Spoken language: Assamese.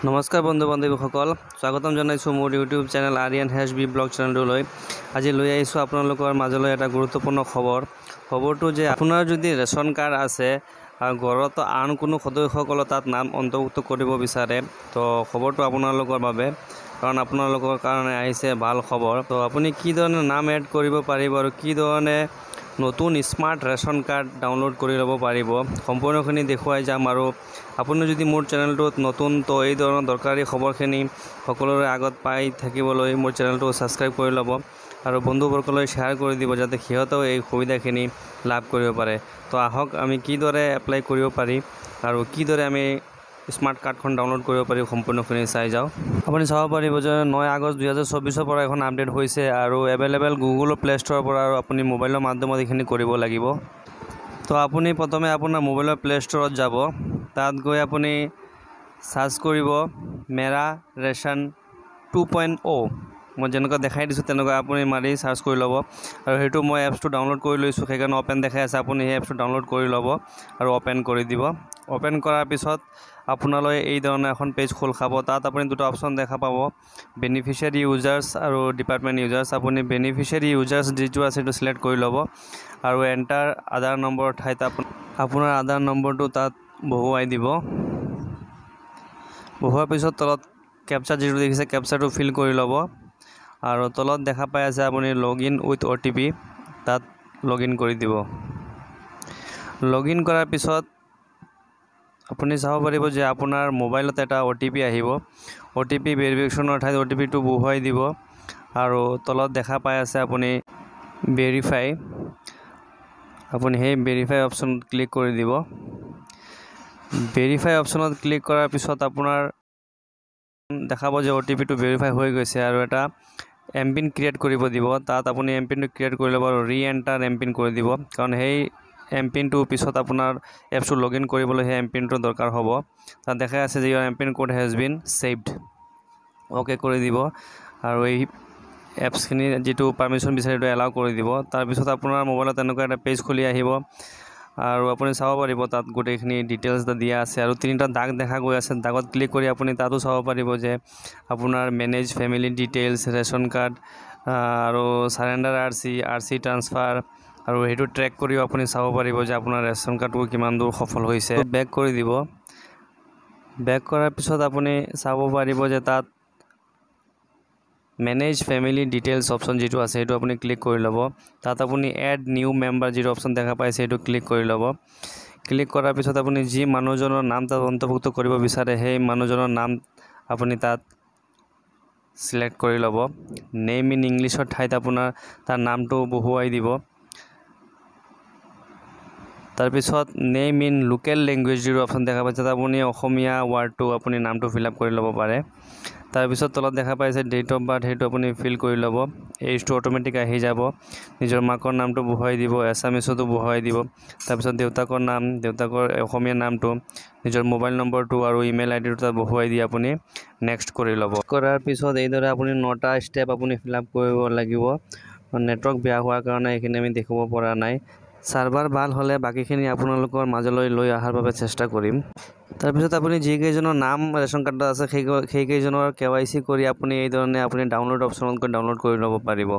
নমস্কাৰ বন্ধু বান্ধৱীসকল, স্বাগতম জনাইছোঁ মোৰ YouTube channel Aryan HB blog চেনেলটোলৈ। আজি লৈ আহিছোঁ আপোনালোকৰ মাজলৈ এটা গুৰুত্বপূৰ্ণ খবৰটো যে আপোনাৰ যদি ৰেচন কাৰ্ড আছে আৰু ঘৰত আন কোনো সদস্যসকলৰ তাত নাম অন্তৰ্ভুক্ত কৰিব বিচাৰে, তো খবৰটো আপোনালোকৰ বাবে, কাৰণ আপোনালোকৰ কাৰণে আহিছে ভাল খবৰ। তো আপুনি কি ধৰণে নাম এড কৰিব পাৰিব আৰু কি ধৰণে নতুন স্মাৰ্ট ৰেচন কাৰ্ড ডাউনলোড কৰি ল'ব পাৰিব, সম্পূৰ্ণখিনি দেখুৱাই যাম। আৰু আপুনি যদি মোৰ চেনেলটোত নতুন, তো এই ধৰণৰ দৰকাৰী খবৰখিনি সকলোৰে আগত পাই থাকিবলৈ মোৰ চেনেলটো ছাবস্ক্ৰাইব কৰি ল'ব আৰু বন্ধুবৰ্গলৈ শ্বেয়াৰ কৰি দিব, যাতে সিহঁতেও এই সুবিধাখিনি লাভ কৰিব পাৰে। তো আহক আমি কিদৰে এপ্লাই কৰিব পাৰি আৰু কিদৰে আমি স্মাৰ্ট কাৰ্ডখন ডাউনলোড কৰিব পাৰি সম্পূৰ্ণখিনি চাই যাওঁ। আপুনি চাব পাৰিব যে 9 আগষ্ট 2024 পৰা এখন আপডেট হৈছে আৰু এভেইলেবল গুগল প্লে ষ্ট'ৰৰ পৰা, আৰু আপুনি মোবাইলৰ মাধ্যমত এইখিনি কৰিব লাগিব। তো আপুনি প্ৰথমে আপোনাৰ মোবাইলৰ প্লে ষ্ট'ৰত যাব, তাত গৈ আপুনি সাৰ্চ কৰিব মেৰা ৰেচন 2.0। মই যেনেকৈ দেখাই দিছোঁ তেনেকৈ আপুনি মাৰি সাৰ্চ কৰি ল'ব, আৰু সেইটো মই এপছটো ডাউনলোড কৰি লৈছোঁ, সেইকাৰণে অ'পেন দেখাই আছে। আপুনি সেই এপছটো ডাউনলোড কৰি ল'ব আৰু অ'পেন কৰি দিব। অ'পেন কৰাৰ পিছত আপোনালৈ এই ধৰণৰ এখন পেজ খোল খাব। তাত আপুনি দুটা অপশ্যন দেখা পাব, বেনিফিচিয়াৰী ইউজাৰ্ছ আৰু ডিপাৰ্টমেণ্ট ইউজাৰ্ছ। আপুনি বেনিফিচিয়াৰী ইউজাৰ্ছ যিটো আছে সেইটো ছিলেক্ট কৰি ল'ব আৰু এণ্টাৰ আধাৰ নম্বৰৰ ঠাইত আপোনাৰ আধাৰ নম্বৰটো তাত বহুৱাই দিব। বহুৱাৰ পিছত তলত কেপচা যিটো দেখিছে, কেপচাটো ফিল কৰি ল'ব আৰু তলত দেখা পাই আছে আপুনি লগ ইন উইথ OTP, তাত লগ ইন কৰি দিব। লগ ইন কৰাৰ পিছত আপুনি চাব পাৰিব যে আপোনাৰ মোবাইলত এটা OTP আহিব। OTP ভেৰিফিকেশ্যনৰ ঠাইত OTPটো বহুৱাই দিব আৰু তলত দেখা পাই আছে আপুনি ভেৰিফাই। আপুনি সেই ভেৰিফাই অপশ্যনত ক্লিক কৰি দিব। ভেৰিফাই অপশ্যনত ক্লিক কৰাৰ পিছত আপোনাৰ দেখাব যে OTPটো ভেৰিফাই হৈ গৈছে আৰু এটা এমপিন ক্ৰিয়েট কৰিব দিব। তাত আপুনি এমপিনটো ক্ৰিয়েট কৰি ল'ব আৰু ৰি-এণ্টাৰ এমপিন কৰি দিব, কাৰণ সেই এমপিনটো পিছত আপোনাৰ এপছটো লগ ইন কৰিবলৈ সেই এমপিনটো দৰকাৰ হ'ব। তাত দেখাই আছে যে your MPIN code has been saved. Okay কৰি দিব আৰু এই এপছখিনি যিটো পাৰ্মিশ্যন বিচাৰে সেইটো এলাউ কৰি দিব। তাৰপিছত আপোনাৰ মোবাইলত এনেকুৱা এটা পেজ খুলি আহিব আৰু আপুনি চাব পাৰিব তাত গোটেইখিনি ডিটেইলছ দিয়া আছে আৰু তিনিটা দাগ দেখা গৈ আছে। দাগত ক্লিক কৰি আপুনি তাতো চাব পাৰিব যে আপোনাৰ manage family details, ration card আৰু চাৰেণ্ডাৰ RC ট্ৰান্সফাৰ, আৰু সেইটো ট্ৰেক কৰিও আপুনি চাব পাৰিব যে আপোনাৰ ৰেচন কাৰ্ডটো কিমান দূৰ সফল হৈছে। বেক কৰি দিব। বেক কৰাৰ পিছত আপুনি চাব পাৰিব যে তাত মেনেজ ফেমিলি ডিটেইলছ অপশ্যন যিটো আছে সেইটো আপুনি ক্লিক কৰি ল'ব। তাত আপুনি এড নিউ মেম্বাৰ যিটো অপশ্যন দেখা পাইছে সেইটো ক্লিক কৰি ল'ব। ক্লিক কৰাৰ পিছত আপুনি যি মানুহজনৰ নাম তাত অন্তৰ্ভুক্ত কৰিব বিচাৰে সেই মানুহজনৰ নাম আপুনি তাত ছিলেক্ট কৰি ল'ব। নেম ইন ইংলিছৰ ঠাইত আপোনাৰ তাৰ নামটো বহুৱাই দিব। তাৰপিছত নেম ইন লোকেল লেংগুৱেজ যিটো অপশ্যন দেখা পাইছে, তাত আপুনি অসমীয়া ৱাৰ্ডটো আপুনি নামটো ফিল আপ কৰি ল'ব পাৰে। তাৰপিছত তলত দেখা পাইছে ডেট অফ বাৰ্থ, সেইটো আপুনি ফিল কৰি ল'ব। এইজটো অট'মেটিক আহি যাব। নিজৰ মাকৰ নামটো বহুৱাই দিব, এছামিছতো বহুৱাই দিব। তাৰপিছত দেউতাকৰ নাম, দেউতাকৰ অসমীয়া নামটো, নিজৰ মোবাইল নম্বৰটো আৰু ইমেইল আইডিটো তাত বহুৱাই দি আপুনি নেক্সট কৰি ল'ব। কৰাৰ পিছত এইদৰে আপুনি 9টা ষ্টেপ আপুনি ফিল আপ কৰিব লাগিব। নেটৱৰ্ক বেয়া হোৱাৰ কাৰণে এইখিনি আমি দেখিব পৰা নাই। ছাৰ্ভাৰ ভাল হ'লে বাকীখিনি আপোনালোকৰ মাজলৈ লৈ অহাৰ বাবে চেষ্টা কৰিম। তাৰপিছত আপুনি যিকেইজনৰ নাম ৰেচন কাৰ্ডত আছে সেইকেইজনৰ KYC কৰি আপুনি এই ধৰণে আপুনি ডাউনলোড অপশ্যনত গৈ ডাউনলোড কৰি ল'ব পাৰিব।